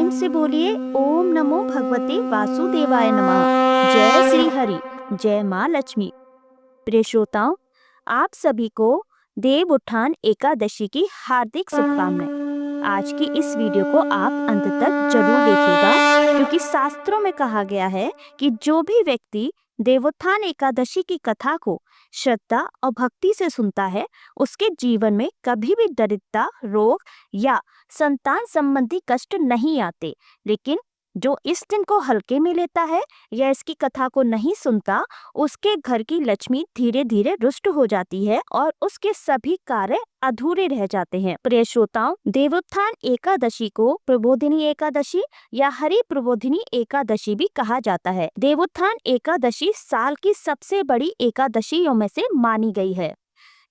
प्रेम से बोलिए ओम नमो भगवते वासुदेवाय नमः। जय श्री हरि, जय माँ लक्ष्मी। प्रिय श्रोताओं, आप सभी को देव उत्थान एकादशी की हार्दिक शुभकामनाएं। आज की इस वीडियो को आप अंत तक जरूर देखिएगा, क्योंकि शास्त्रों में कहा गया है कि जो भी व्यक्ति देवोत्थान एकादशी की कथा को श्रद्धा और भक्ति से सुनता है, उसके जीवन में कभी भी दरिद्रता, रोग या संतान संबंधी कष्ट नहीं आते। लेकिन जो इस दिन को हल्के में लेता है या इसकी कथा को नहीं सुनता, उसके घर की लक्ष्मी धीरे धीरे रुष्ट हो जाती है और उसके सभी कार्य अधूरे रह जाते हैं। प्रिय श्रोताओं, देवोत्थान एकादशी को प्रबोधिनी एकादशी या हरि प्रबोधिनी एकादशी भी कहा जाता है। देवोत्थान एकादशी साल की सबसे बड़ी एकादशियों में से मानी गई है,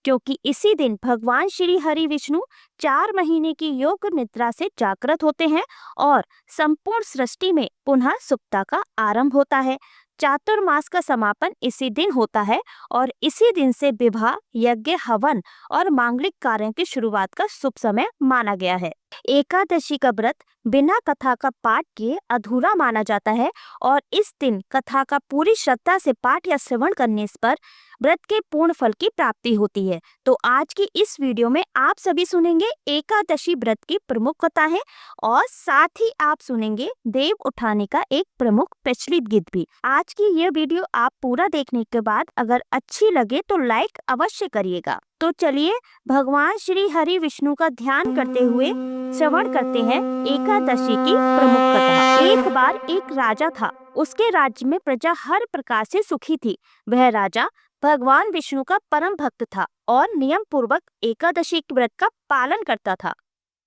क्योंकि इसी दिन भगवान श्री हरि विष्णु 4 महीने की योग निद्रा से जागृत होते हैं और संपूर्ण सृष्टि में पुनः सुप्ता का आरंभ होता है। चातुर्मास का समापन इसी दिन होता है और इसी दिन से विवाह, यज्ञ, हवन और मांगलिक कार्यों की शुरुआत का शुभ समय माना गया है। एकादशी का व्रत बिना कथा का पाठ किए अधूरा माना जाता है और इस दिन कथा का पूरी श्रद्धा से पाठ या श्रवण करने पर व्रत के पूर्ण फल की प्राप्ति होती है। तो आज की इस वीडियो में आप सभी सुनेंगे एकादशी व्रत की प्रमुख कथा है और साथ ही आप सुनेंगे देव उठाने का एक प्रमुख प्रचलित गीत भी। आज की यह वीडियो आप पूरा देखने के बाद अगर अच्छी लगे तो लाइक अवश्य करिएगा। तो चलिए भगवान श्री हरि विष्णु का ध्यान करते हुए श्रवण करते हैं एकादशी की प्रमुख कथा। एक बार एक राजा था। उसके राज्य में प्रजा हर प्रकार से सुखी थी। वह राजा भगवान विष्णु का परम भक्त था और नियम पूर्वक एकादशी के व्रत का पालन करता था।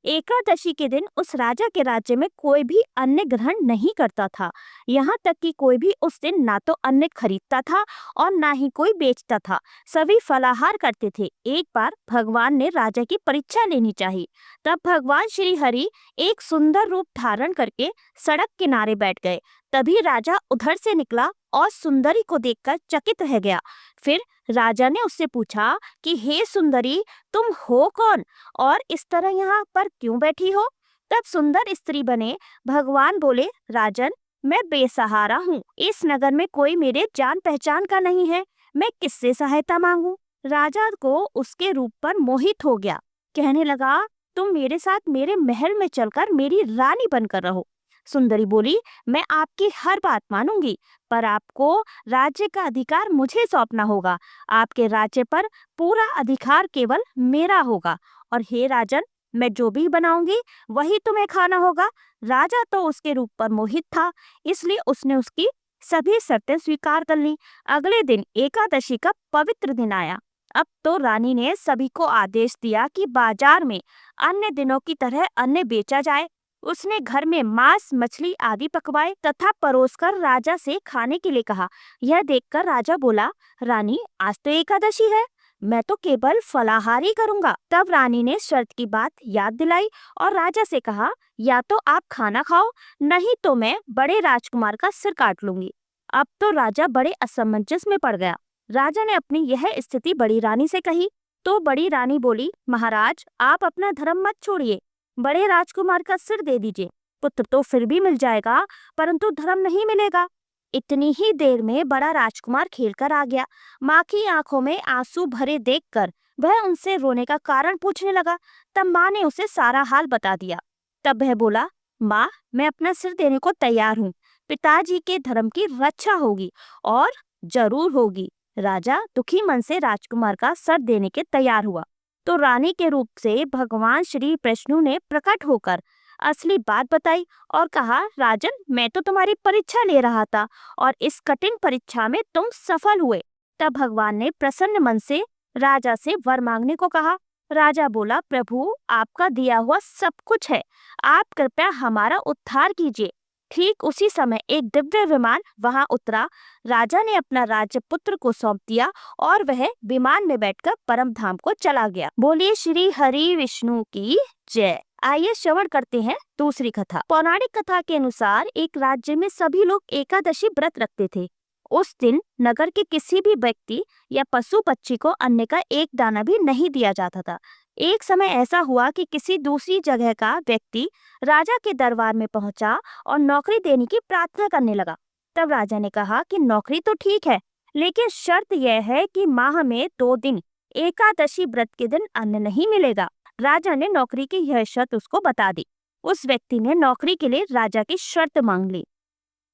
एकादशी के दिन उस राजा के राज्य में कोई भी अन्न ग्रहण नहीं करता था। यहाँ तक कि कोई भी उस दिन ना तो अन्न खरीदता था और ना ही कोई बेचता था। सभी फलाहार करते थे। एक बार भगवान ने राजा की परीक्षा लेनी चाहिए। तब भगवान श्री हरि एक सुंदर रूप धारण करके सड़क किनारे बैठ गए। तभी राजा उधर से निकला और सुंदरी को देखकर चकित रह गया। फिर राजा ने उससे पूछा कि हे सुंदरी, तुम हो कौन और इस तरह यहाँ पर क्यों बैठी हो? तब सुंदर स्त्री बने भगवान बोले, राजन, मैं बेसहारा हूँ। इस नगर में कोई मेरे जान पहचान का नहीं है। मैं किससे सहायता मांगू? राजा को उसके रूप पर मोहित हो गया। कहने लगा, तुम मेरे साथ मेरे महल में चलकर मेरी रानी बनकर रहो। सुंदरी बोली, मैं आपकी हर बात मानूंगी, पर आपको राज्य का अधिकार मुझे सौंपना होगा। आपके राज्य पर पूरा अधिकार केवल मेरा होगा और हे राजन, मैं जो भी बनाऊंगी वही तुम्हें खाना होगा। राजा तो उसके रूप पर मोहित था, इसलिए उसने उसकी सभी शर्तें स्वीकार कर ली। अगले दिन एकादशी का पवित्र दिन आया। अब तो रानी ने सभी को आदेश दिया कि बाजार में अन्य दिनों की तरह अन्न बेचा जाए। उसने घर में मांस, मछली आदि पकवाए तथा परोसकर राजा से खाने के लिए कहा। यह देखकर राजा बोला, रानी, आज तो एकादशी है, मैं तो केवल फलाहार ही करूंगा। तब रानी ने शर्त की बात याद दिलाई और राजा से कहा, या तो आप खाना खाओ, नहीं तो मैं बड़े राजकुमार का सिर काट लूंगी। अब तो राजा बड़े असमंजस में पड़ गया। राजा ने अपनी यह स्थिति बड़ी रानी से कही तो बड़ी रानी बोली, महाराज, आप अपना धर्म मत छोड़िए, बड़े राजकुमार का सिर दे दीजिए। पुत्र तो फिर भी मिल जाएगा, परंतु धर्म नहीं मिलेगा। इतनी ही देर में बड़ा राजकुमार खेलकर आ गया। माँ की आंखों में आंसू भरे देखकर वह उनसे रोने का कारण पूछने लगा। तब माँ ने उसे सारा हाल बता दिया। तब वह बोला, माँ, मैं अपना सिर देने को तैयार हूँ। पिताजी के धर्म की रक्षा होगी और जरूर होगी। राजा दुखी मन से राजकुमार का सर देने के तैयार हुआ तो रानी के रूप से भगवान श्री विष्णु ने प्रकट होकर असली बात बताई और कहा, राजन, मैं तो तुम्हारी परीक्षा ले रहा था और इस कठिन परीक्षा में तुम सफल हुए। तब भगवान ने प्रसन्न मन से राजा से वर मांगने को कहा। राजा बोला, प्रभु, आपका दिया हुआ सब कुछ है, आप कृपया हमारा उद्धार कीजिए। ठीक उसी समय एक दिव्य विमान वहां उतरा। राजा ने अपना राज्य पुत्र को सौंप दिया और वह विमान में बैठकर परम धाम को चला गया। बोलिए श्री हरि विष्णु की जय। आइए श्रवण करते हैं दूसरी कथा। पौराणिक कथा के अनुसार एक राज्य में सभी लोग एकादशी व्रत रखते थे। उस दिन नगर के किसी भी व्यक्ति या पशु पक्षी को अन्न का एक दाना भी नहीं दिया जाता था। एक समय ऐसा हुआ कि किसी दूसरी जगह का व्यक्ति राजा के दरबार में पहुंचा और नौकरी देने की प्रार्थना करने लगा। तब राजा ने कहा कि नौकरी तो ठीक है, लेकिन शर्त यह है कि माह में 2 दिन एकादशी व्रत के दिन अन्न नहीं मिलेगा। राजा ने नौकरी की यह शर्त उसको बता दी। उस व्यक्ति ने नौकरी के लिए राजा की शर्त मांग ली।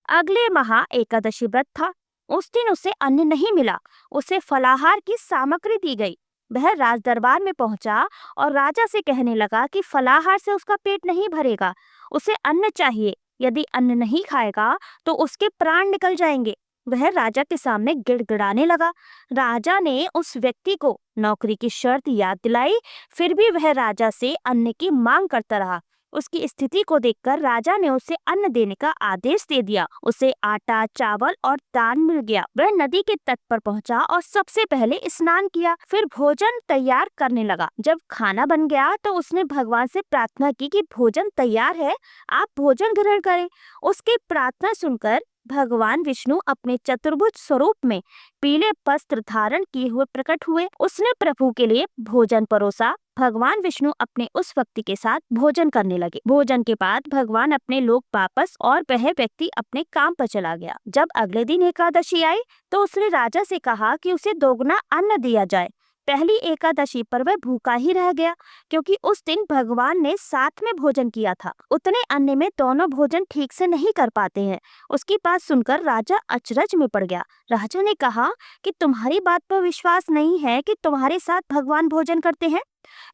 अगले माह एकादशी व्रत था। उस दिन उसे अन्न नहीं मिला। उसे फलाहार की सामग्री दी गई। वह राज दरबार में पहुंचा और राजा से कहने लगा कि फलाहार से उसका पेट नहीं भरेगा, उसे अन्न चाहिए। यदि अन्न नहीं खाएगा तो उसके प्राण निकल जाएंगे। वह राजा के सामने गिड़गिड़ाने लगा। राजा ने उस व्यक्ति को नौकरी की शर्त याद दिलाई, फिर भी वह राजा से अन्न की मांग करता रहा। उसकी स्थिति को देखकर राजा ने उसे अन्न देने का आदेश दे दिया। उसे आटा, चावल और दान मिल गया। वह नदी के तट पर पहुंचा और सबसे पहले स्नान किया, फिर भोजन तैयार करने लगा। जब खाना बन गया तो उसने भगवान से प्रार्थना की कि भोजन तैयार है, आप भोजन ग्रहण करें। उसकी प्रार्थना सुनकर भगवान विष्णु अपने चतुर्भुज स्वरूप में पीले वस्त्र धारण किए हुए प्रकट हुए। उसने प्रभु के लिए भोजन परोसा। भगवान विष्णु अपने उस व्यक्ति के साथ भोजन करने लगे। भोजन के बाद भगवान अपने लोक वापस और वह व्यक्ति अपने काम पर चला गया। जब अगले दिन एकादशी आई तो उसने राजा से कहा कि उसे दोगुना अन्न दिया जाए। पहली एकादशी पर वह भूखा ही रह गया, क्योंकि उस दिन भगवान ने साथ में भोजन किया था। उतने अन्न में दोनों भोजन ठीक से नहीं कर पाते हैं। उसकी बात सुनकर राजा अचरज में पड़ गया। राजा ने कहा कि तुम्हारी बात पर विश्वास नहीं है कि तुम्हारे साथ भगवान भोजन करते हैं।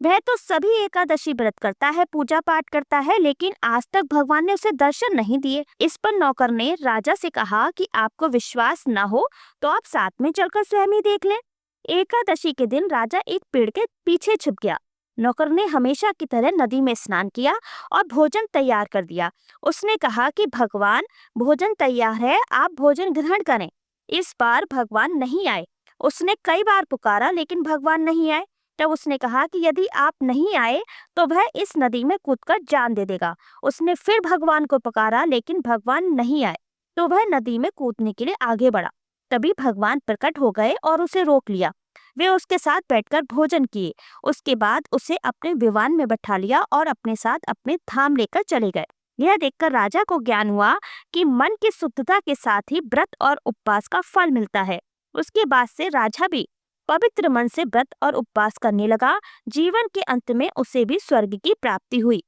वह तो सभी एकादशी व्रत करता है, पूजा पाठ करता है, लेकिन आज तक भगवान ने उसे दर्शन नहीं दिए। इस पर नौकर ने राजा से कहा कि आपको विश्वास न हो तो आप साथ में चलकर स्वयं ही देख लें। एकादशी के दिन राजा एक पेड़ के पीछे छिप गया। नौकर ने हमेशा की तरह नदी में स्नान किया और भोजन तैयार कर दिया। उसने कहा कि भगवान, भोजन तैयार है, आप भोजन ग्रहण करें। इस बार भगवान नहीं आए। उसने कई बार पुकारा लेकिन भगवान नहीं आए। तब उसने कहा कि यदि आप नहीं आए तो वह इस नदी में कूदकर जान दे देगा। उसने फिर भगवान को पुकारा लेकिन भगवान नहीं आए, तो वह नदी में कूदने के लिए आगे बढ़ा। तभी भगवान प्रकट हो गए और उसे रोक लिया। वे उसके साथ बैठकर भोजन किए। उसके बाद उसे अपने विमान में बैठा लिया और अपने साथ अपने धाम लेकर चले गए। यह देखकर राजा को ज्ञान हुआ कि मन की शुद्धता के साथ ही व्रत और उपवास का फल मिलता है। उसके बाद से राजा भी पवित्र मन से व्रत और उपवास करने लगा। जीवन के अंत में उसे भी स्वर्ग की प्राप्ति हुई।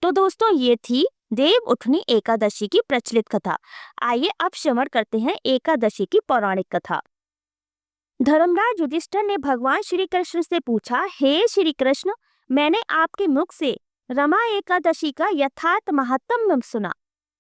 तो दोस्तों, ये थी देव उठनी एकादशी की प्रचलित कथा। आइए अब श्रवण करते हैं एकादशी की पौराणिक कथा। धर्मराज युधिष्ठिर ने भगवान श्री कृष्ण से पूछा, हे श्री कृष्ण, मैंने आपके मुख से रमा एकादशी का यथार्थ महात्म्य सुना।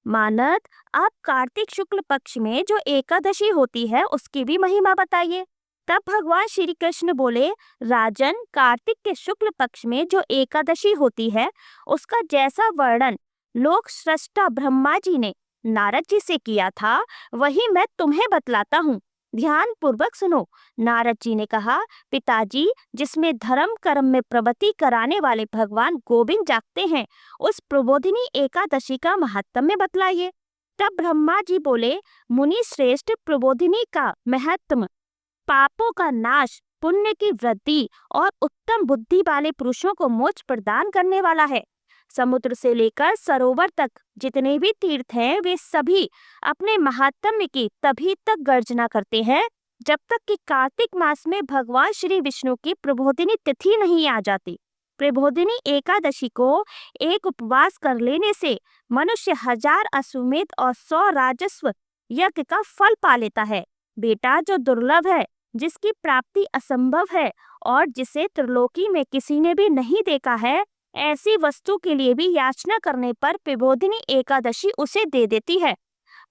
मानद, आप कार्तिक शुक्ल पक्ष में जो एकादशी होती है उसकी भी महिमा बताइए। तब भगवान श्री कृष्ण बोले, राजन, कार्तिक के शुक्ल पक्ष में जो एकादशी होती है उसका जैसा वर्णन लोक सृष्टा ब्रह्मा जी ने नारद जी से किया था, वही मैं तुम्हें बतलाता हूँ। ध्यान पूर्वक सुनो। नारद जी ने कहा, पिताजी, जिसमें धर्म कर्म में प्रवृत्ति कराने वाले भगवान गोविंद जागते हैं, उस प्रबोधिनी एकादशी का महात्म्य बतलाइए। तब ब्रह्मा जी बोले, मुनि श्रेष्ठ, प्रबोधिनी का महत्व पापों का नाश, पुण्य की वृद्धि और उत्तम बुद्धि वाले पुरुषों को मोक्ष प्रदान करने वाला है। समुद्र से लेकर सरोवर तक जितने भी तीर्थ हैं, वे सभी अपने महात्म्य की तभी तक गर्जना करते हैं जब तक कि कार्तिक मास में भगवान श्री विष्णु की प्रबोधिनी तिथि नहीं आ जाती। प्रबोधिनी एकादशी को एक उपवास कर लेने से मनुष्य 1000 अश्वमेध और 100 राजस्व यज्ञ का फल पा लेता है। बेटा, जो दुर्लभ है, जिसकी प्राप्ति असंभव है और जिसे त्रिलोकी में किसी ने भी नहीं देखा है, ऐसी वस्तु के लिए भी याचना करने पर प्रबोधिनी एकादशी उसे दे देती है।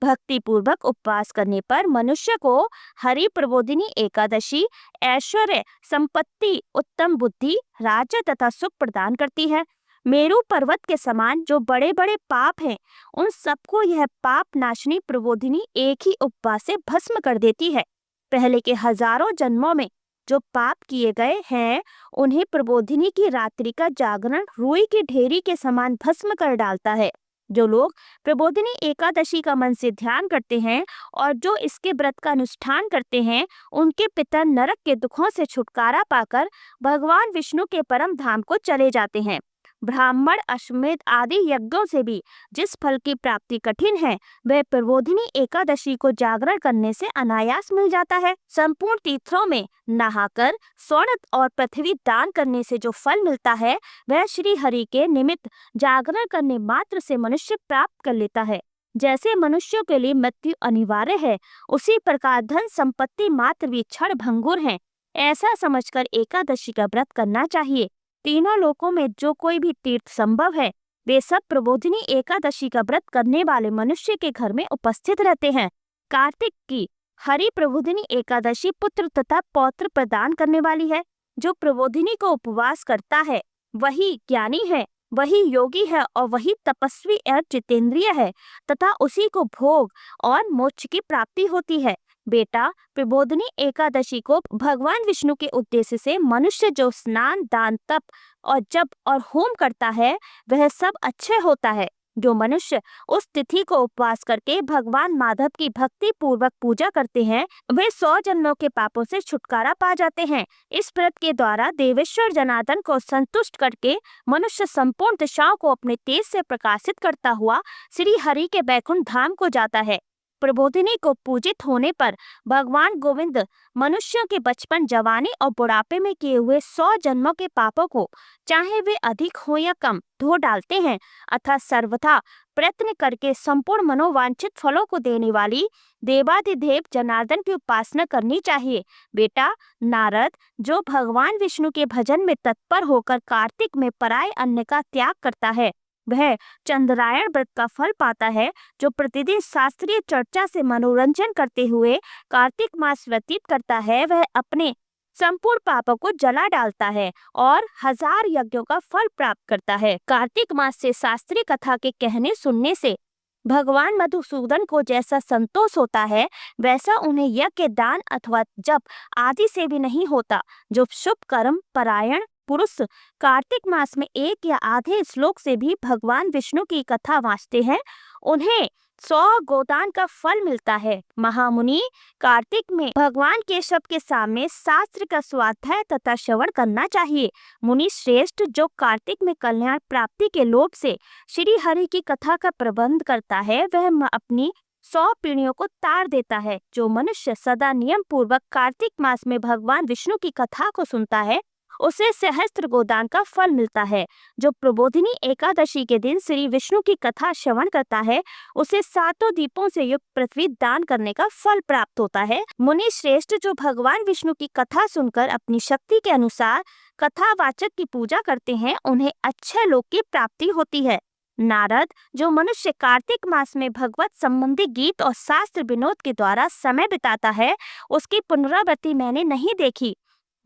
भक्ति पूर्वक उपवास करने पर मनुष्य को हरि प्रबोधिनी एकादशी ऐश्वर्य, संपत्ति, उत्तम बुद्धि, राज्य तथा सुख प्रदान करती है। मेरू पर्वत के समान जो बड़े बड़े पाप हैं, उन सबको यह पाप नाशनी प्रबोधिनी एक ही उपवास से भस्म कर देती है। पहले के हजारों जन्मों में जो पाप किए गए हैं, उन्हें प्रबोधिनी की रात्रि का जागरण रुई की ढेरी के समान भस्म कर डालता है। जो लोग प्रबोधिनी एकादशी का मन से ध्यान करते हैं और जो इसके व्रत का अनुष्ठान करते हैं, उनके पितर नरक के दुखों से छुटकारा पाकर भगवान विष्णु के परम धाम को चले जाते हैं। ब्राह्मण, अश्वमेध आदि यज्ञों से भी जिस फल की प्राप्ति कठिन है, वह प्रबोधिनी एकादशी को जागरण करने से अनायास मिल जाता है। संपूर्ण तीर्थों में नहाकर स्वर्ण और पृथ्वी दान करने से जो फल मिलता है, वह श्री हरि के निमित्त जागरण करने मात्र से मनुष्य प्राप्त कर लेता है। जैसे मनुष्यों के लिए मृत्यु अनिवार्य है, उसी प्रकार धन संपत्ति मात्र भी क्षण भंगुर है। ऐसा समझकर एकादशी का व्रत करना चाहिए। तीनों लोकों में जो कोई भी तीर्थ संभव है, वे सब प्रबोधिनी एकादशी का व्रत करने वाले मनुष्य के घर में उपस्थित रहते हैं। कार्तिक की हरि प्रबोधिनी एकादशी पुत्र तथा पौत्र प्रदान करने वाली है। जो प्रबोधिनी को उपवास करता है, वही ज्ञानी है, वही योगी है और वही तपस्वी और जितेंद्रिय है तथा उसी को भोग और मोक्ष की प्राप्ति होती है। बेटा, प्रबोधिनी एकादशी को भगवान विष्णु के उद्देश्य से मनुष्य जो स्नान, दान, तप और जप और होम करता है, वह सब अच्छे होता है। जो मनुष्य उस तिथि को उपवास करके भगवान माधव की भक्ति पूर्वक पूजा करते हैं, वे 100 जन्मों के पापों से छुटकारा पा जाते हैं। इस व्रत के द्वारा देवेश्वर जनार्दन को संतुष्ट करके मनुष्य संपूर्ण दिशाओं को अपने तेज से प्रकाशित करता हुआ श्री हरि के बैकुंठ धाम को जाता है। प्रबोधिनी को पूजित होने पर भगवान गोविंद मनुष्यों के बचपन, जवानी और बुढ़ापे में किए हुए 100 जन्मों के पापों को, चाहे वे अधिक हो या कम, धो डालते हैं। अतः सर्वथा प्रयत्न करके संपूर्ण मनोवांछित फलों को देने वाली देवाधिदेव जनार्दन की उपासना करनी चाहिए। बेटा, नारद जो भगवान विष्णु के भजन में तत्पर होकर कार्तिक में पराय अन्न का त्याग करता है, वह चंद्रायण व्रत का फल पाता है। जो प्रतिदिन शास्त्रीय चर्चा से मनोरंजन करते हुए कार्तिक मास व्यतीत करता है, वह अपने संपूर्ण पापों को जला डालता है और 1000 यज्ञों का फल प्राप्त करता है। कार्तिक मास से शास्त्रीय कथा के कहने सुनने से भगवान मधुसूदन को जैसा संतोष होता है, वैसा उन्हें यज्ञ, दान अथवा जप आदि से भी नहीं होता। जो शुभ कर्म परायण पुरुष कार्तिक मास में एक या आधे श्लोक से भी भगवान विष्णु की कथा वाँचते हैं, उन्हें 100 गोदान का फल मिलता है। महामुनि, कार्तिक में भगवान केशव के सामने शास्त्र का स्वाध्याय तथा श्रवण करना चाहिए। मुनि श्रेष्ठ जो कार्तिक में कल्याण प्राप्ति के लोभ से श्री हरि की कथा का प्रबंध करता है, वह अपनी 100 पीढ़ियों को तार देता है। जो मनुष्य सदा नियम पूर्वक कार्तिक मास में भगवान विष्णु की कथा को सुनता है, उसे सहस्त्र गोदान का फल मिलता है। जो प्रबोधिनी एकादशी के दिन श्री विष्णु की कथा श्रवण करता है, उसे 7 दीपों से युक्त पृथ्वी दान करने का फल प्राप्त होता है। मुनि श्रेष्ठ जो भगवान विष्णु की कथा सुनकर अपनी शक्ति के अनुसार कथावाचक की पूजा करते हैं, उन्हें अच्छे लोक की प्राप्ति होती है। नारद जो मनुष्य कार्तिक मास में भगवत संबंधी गीत और शास्त्र विनोद के द्वारा समय बिताता है, उसकी पुनरावृत्ति मैंने नहीं देखी।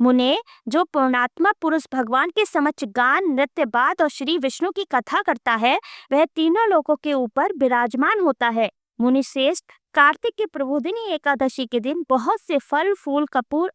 मुने जो पूर्णात्मा पुरुष भगवान के समक्ष गान, नृत्य, वाद और श्री विष्णु की कथा करता है, वह तीनों लोकों के ऊपर विराजमान होता है। मुनि श्रेष्ठ, कार्तिक की प्रबोधिनी एकादशी के दिन बहुत से फल, फूल, कपूर,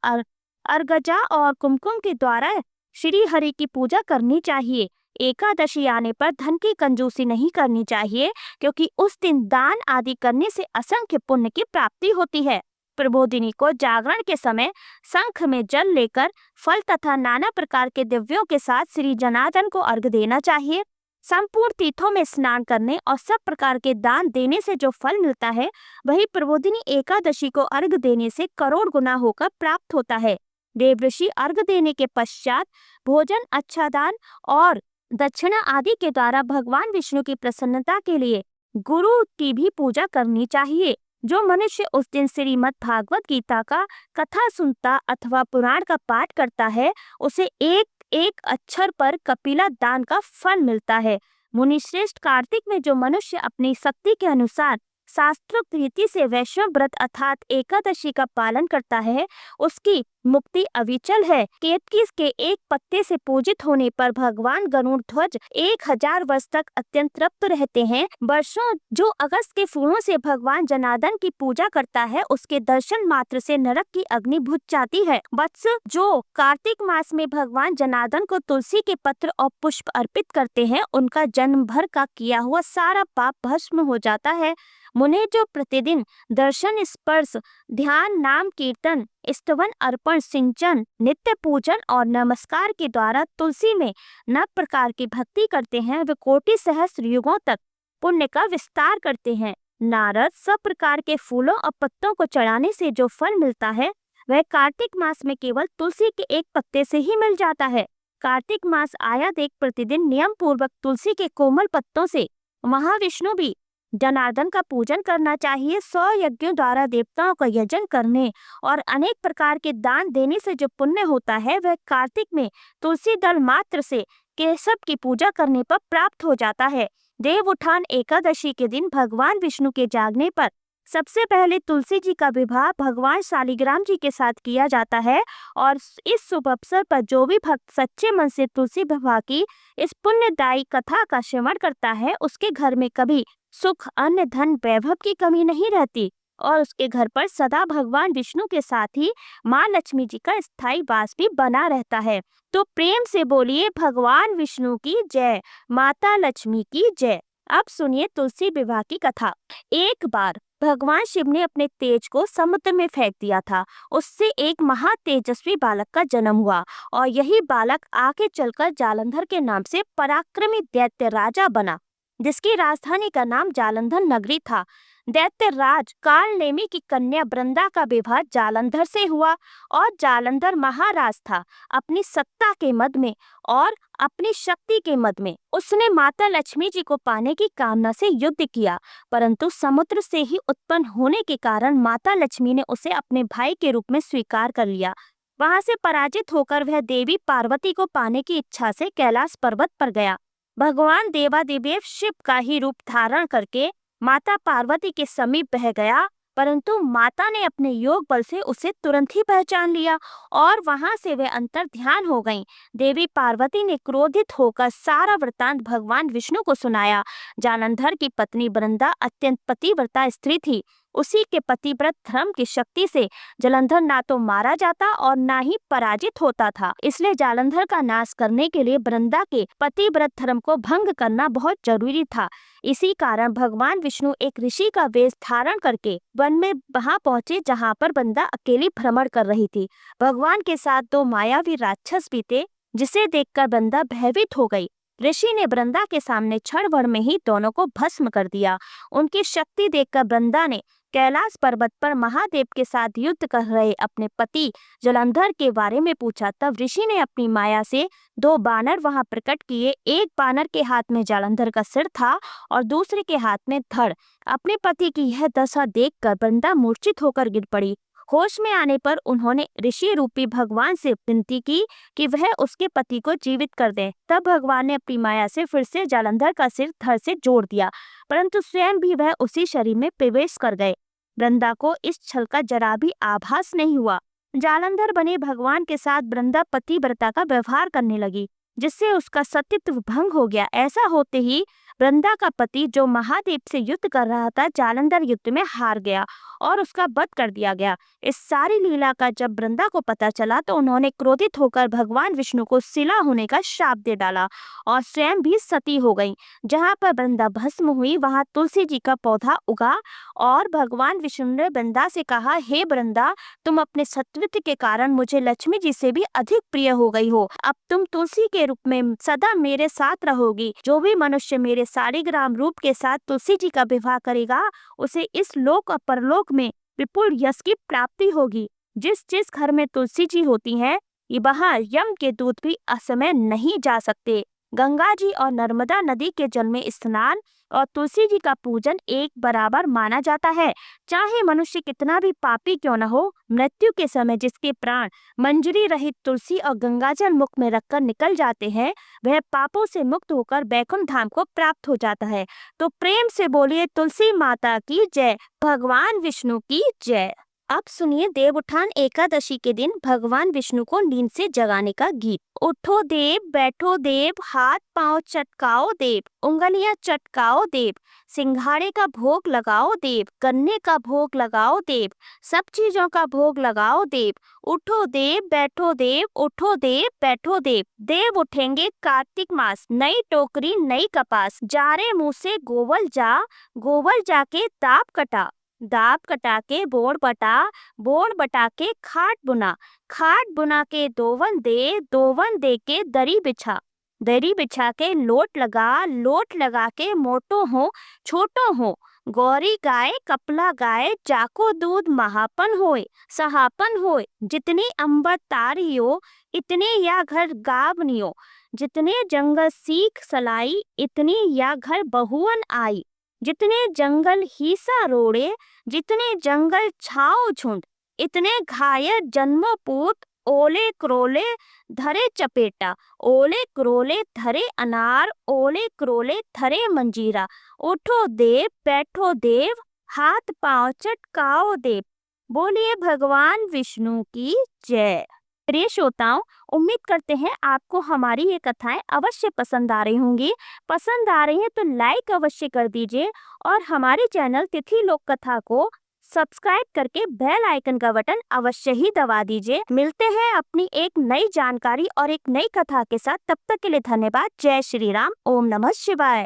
अर्गजा और कुमकुम के द्वारा श्री हरि की पूजा करनी चाहिए। एकादशी आने पर धन की कंजूसी नहीं करनी चाहिए, क्योंकि उस दिन दान आदि करने से असंख्य पुण्य की प्राप्ति होती है। प्रबोधिनी को जागरण के समय शंख में जल लेकर फल तथा नाना प्रकार के दिव्यों के साथ श्री जनार्दन को अर्घ देना चाहिए। संपूर्ण तीर्थों में स्नान करने और सब प्रकार के दान देने से जो फल मिलता है, वही प्रबोधिनी एकादशी को अर्घ देने से करोड़ गुना होकर प्राप्त होता है। देवऋषि अर्घ देने के पश्चात भोजन, अच्छादान और दक्षिणा आदि के द्वारा भगवान विष्णु की प्रसन्नता के लिए गुरु की भी पूजा करनी चाहिए। जो मनुष्य उस दिन श्रीमद् भागवत गीता का कथा सुनता अथवा पुराण का पाठ करता है, उसे एक एक अक्षर पर कपिला दान का फल मिलता है। मुनि श्रेष्ठ, कार्तिक में जो मनुष्य अपनी शक्ति के अनुसार शास्त्रोक्त रीति से वैष्णव व्रत अर्थात एकादशी का पालन करता है, उसकी मुक्ति अविचल है। केतकी के एक पत्ते से पूजित होने पर भगवान गरुड़ ध्वज 1000 वर्ष तक अत्यंत तृप्त रहते हैं। वर्षों जो अगस्त के फूलों से भगवान जनार्दन की पूजा करता है, उसके दर्शन मात्र से नरक की अग्नि बुझ जाती है। वत्स जो कार्तिक मास में भगवान जनार्दन को तुलसी के पत्र और पुष्प अर्पित करते हैं, उनका जन्म भर का किया हुआ सारा पाप भस्म हो जाता है। मुने जो प्रतिदिन दर्शन, स्पर्श, ध्यान, नाम कीर्तन, स्तवन, अर्पण, सिंचन, नित्य पूजन और नमस्कार के द्वारा तुलसी में नव प्रकार की भक्ति करते हैं, वे कोटि सहस्त्र युगों तक पुण्य का विस्तार करते हैं। नारद सब प्रकार के फूलों और पत्तों को चढ़ाने से जो फल मिलता है, वह कार्तिक मास में केवल तुलसी के एक पत्ते से ही मिल जाता है। कार्तिक मास आया देख प्रतिदिन नियम पूर्वक तुलसी के कोमल पत्तों से महाविष्णु भी जनार्दन का पूजन करना चाहिए। 100 यज्ञों द्वारा देवताओं का यजन करने और अनेक प्रकार के दान देने से जो पुण्य होता है, वह कार्तिक में तुलसी दल मात्र से केशव की पूजा करने पर प्राप्त हो जाता है। देव उठान एकादशी के दिन भगवान विष्णु के जागने पर सबसे पहले तुलसी जी का विवाह भगवान शालिग्राम जी के साथ किया जाता है और इस शुभ अवसर पर जो भी भक्त सच्चे मन से तुलसी विवाह की इस पुण्यदायी कथा का श्रवण करता है, उसके घर में कभी सुख, अन्न, धन, वैभव की कमी नहीं रहती और उसके घर पर सदा भगवान विष्णु के साथ ही माँ लक्ष्मी जी का स्थायी वास भी बना रहता है। तो प्रेम से बोलिए भगवान विष्णु की जय, माता लक्ष्मी की जय। अब सुनिए तुलसी विवाह की कथा। एक बार भगवान शिव ने अपने तेज को समुद्र में फेंक दिया था। उससे एक महा तेजस्वी बालक का जन्म हुआ और यही बालक आगे चलकर जालंधर के नाम से पराक्रमी दैत्य राजा बना, जिसकी राजधानी का नाम जालंधर नगरी था। दैत्य राज कालनेमी की कन्या वृंदा का विवाह जालंधर से हुआ और जालंधर महाराज था। अपनी सत्ता के मद में और अपनी शक्ति के मद में उसने माता लक्ष्मी जी को पाने की कामना से युद्ध किया, परंतु समुद्र से ही उत्पन्न होने के कारण माता लक्ष्मी ने उसे अपने भाई के रूप में स्वीकार कर लिया। वहां से पराजित होकर वह देवी पार्वती को पाने की इच्छा से कैलाश पर्वत पर गया। भगवान देवादिदेव शिव का ही रूप धारण करके माता पार्वती के समीप बह गया, परंतु माता ने अपने योग बल से उसे तुरंत ही पहचान लिया और वहां से वे अंतर ध्यान हो गईं। देवी पार्वती ने क्रोधित होकर सारा वृतांत भगवान विष्णु को सुनाया। जालंधर की पत्नी वृंदा अत्यंत पतिव्रता स्त्री थी। उसी के पतिव्रत धर्म की शक्ति से जालंधर ना तो मारा जाता और ना ही पराजित होता था। इसलिए जालंधर का नाश करने के लिए वृंदा के पतिव्रत धर्म को भंग करना बहुत जरूरी था। इसी कारण भगवान विष्णु एक ऋषि का वेश धारण करके वन में वहां पहुंचे, जहां पर वृंदा अकेली भ्रमण कर रही थी। भगवान के साथ 2 मायावी राक्षस भी थे, जिसे देखकर वृंदा भयभीत हो गई। ऋषि ने वृंदा के सामने क्षण भर में ही दोनों को भस्म कर दिया। उनकी शक्ति देखकर वृंदा ने कैलाश पर्वत पर महादेव के साथ युद्ध कर रहे अपने पति जालंधर के बारे में पूछा। तब ऋषि ने अपनी माया से 2 बानर वहां प्रकट किए। एक बानर के हाथ में जालंधर का सिर था और दूसरे के हाथ में धड़। अपने पति की यह दशा देखकर वृंदा मूर्छित होकर गिर पड़ी। होश में आने पर उन्होंने ऋषि रूपी भगवान से विनती की कि वह उसके पति को जीवित कर दें। तब भगवान ने अपनी माया से फिर से जालंधर का सिर धड़ से जोड़ दिया, परंतु स्वयं भी वह उसी शरीर में प्रवेश कर गए। वृंदा को इस छल का जरा भी आभास नहीं हुआ। जालंधर बने भगवान के साथ वृंदा पतिव्रता का व्यवहार करने लगी, जिससे उसका सतीत्व भंग हो गया। ऐसा होते ही वृंदा का पति जो महादेव से युद्ध कर रहा था, जालंधर युद्ध में हार गया और उसका वध कर दिया गया। इस सारी लीला का जब वृंदा को पता चला तो उन्होंने क्रोधित होकर भगवान विष्णु को शिला होने का श्राप दे डाला और स्वयं भी सती हो गईं। जहाँ पर वृंदा भस्म हुई, वहाँ तुलसी जी का पौधा उगा और भगवान विष्णु ने वृंदा से कहा, हे वृंदा, तुम अपने सत्वित्व के कारण मुझे लक्ष्मी जी से भी अधिक प्रिय हो गई हो। अब तुम तुलसी के रूप में सदा मेरे साथ रहोगी। जो भी मनुष्य मेरे शालिग्राम रूप के साथ तुलसी जी का विवाह करेगा, उसे इस लोक और परलोक में विपुल यश की प्राप्ति होगी। जिस घर में तुलसी जी होती हैं, वहाँ यम के दूत भी असमय नहीं जा सकते। गंगा जी और नर्मदा नदी के जल में स्नान और तुलसी जी का पूजन एक बराबर माना जाता है। चाहे मनुष्य कितना भी पापी क्यों न हो, मृत्यु के समय जिसके प्राण मंजरी रहित तुलसी और गंगाजल मुख में रखकर निकल जाते हैं, वह पापों से मुक्त होकर बैकुंठ धाम को प्राप्त हो जाता है। तो प्रेम से बोलिए तुलसी माता की जय, भगवान विष्णु की जय। अब सुनिए देव उठान एकादशी के दिन भगवान विष्णु को नींद से जगाने का गीत। उठो देव, बैठो देव, हाथ पांव चटकाओ देव, उंगलियां चटकाओ देव, सिंघाड़े का भोग लगाओ देव, गन्ने का भोग लगाओ देव, सब चीजों का भोग लगाओ देव। उठो देव, बैठो देव, उठो देव, बैठो देव। देव उठेंगे कार्तिक मास, नई टोकरी नई कपास, जा रे मुंह से गोवल जा, गोवल जाके दाब कटा, दाब कटा के बोड़ बटा, बोड़ बटा के खाट बुना, खाट बुना के दोवन दे, दोवन दे के दरी बिछा, दरी बिछा के लोट लगा, लोट लगा के मोटो हो छोटो हो, गौरी गाय कपला गाय, जाको दूध महापन होए, सहापन होए। जितनी अंबर तारियो, इतने या घर गावनियो, जितने जंगल सीख सलाई, इतनी या घर बहुअन आई। जितने जंगल हीसा रोड़े, जितने जंगल छाओ झुंड, इतने घायल जन्मो पूत, ओले क्रोले धरे चपेटा, ओले क्रोले धरे अनार, ओले क्रोले धरे मंजीरा। उठो देव, बैठो देव, हाथ पांव चटकाओ देव। बोलिए भगवान विष्णु की जय। प्रिय श्रोताओं, उम्मीद करते हैं आपको हमारी ये कथाएं अवश्य पसंद आ रही होंगी। पसंद आ रही हैं तो लाइक अवश्य कर दीजिए और हमारे चैनल तिथि लोक कथा को सब्सक्राइब करके बेल आइकन का बटन अवश्य ही दबा दीजिए। मिलते हैं अपनी एक नई जानकारी और एक नई कथा के साथ। तब तक के लिए धन्यवाद। जय श्री राम। ओम नमः शिवाय।